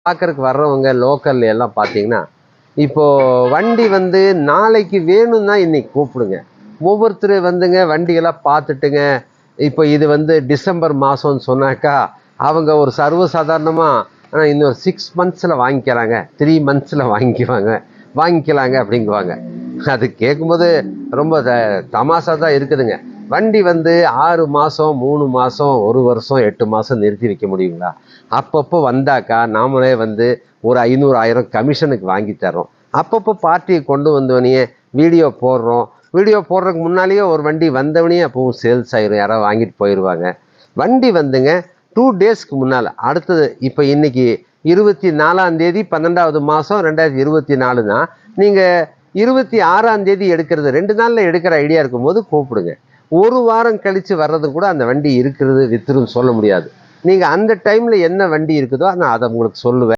பார்க்கறதுக்கு வர்றவங்க லோக்கல்ல எல்லாம் பார்த்தீங்கன்னா, இப்போது வண்டி வந்து நாளைக்கு வேணும்னா இன்னைக்கு கூப்பிடுங்க. ஒவ்வொருத்தர் வந்துங்க வண்டியெல்லாம் பார்த்துட்டுங்க, இப்போ இது வந்து டிசம்பர் மாதம்னு சொன்னாக்கா, அவங்க ஒரு சர்வசாதாரணமா இன்னொரு 6 மந்த்ஸில் வாங்கிக்கிறாங்க, 3 மந்த்ஸில் வாங்கிக்கலாங்க அப்படிங்குவாங்க. அது கேட்கும்போது ரொம்ப தமாஷா தான் இருக்குதுங்க. வண்டி வந்து 6 மாதம், 3 மாதம், 1 வருஷம், 8 மாதம் நிறுத்தி வைக்க முடியுங்களா? அப்பப்போ வந்தாக்கா நாமளே வந்து ஒரு 500, 1000 கமிஷனுக்கு வாங்கி தர்றோம். அப்பப்போ பார்ட்டியை கொண்டு வந்தவனையே வீடியோ போடுறோம். வீடியோ போடுறதுக்கு முன்னாலேயே ஒரு வண்டி வந்தவனையே அப்பவும் சேல்ஸ் ஆயிரும், யாராவது வாங்கிட்டு போயிடுவாங்க. வண்டி வந்துங்க 2 டேஸ்க்கு முன்னால், அடுத்தது இப்போ இன்னைக்கு 24ஆம் தேதி 12வது மாதம் 2024னா, நீங்கள் 26ஆம் தேதி எடுக்கிறது 2 நாளில் எடுக்கிற ஐடியா இருக்கும்போது கூப்பிடுங்க. ஒரு வாரம் கழித்து வர்றது கூட அந்த வண்டி இருக்கிறது வித்துருன்னு சொல்ல முடியாது. நீங்கள் அந்த டைமில் என்ன வண்டி இருக்குதோ நான் அதை உங்களுக்கு சொல்லுவேன்.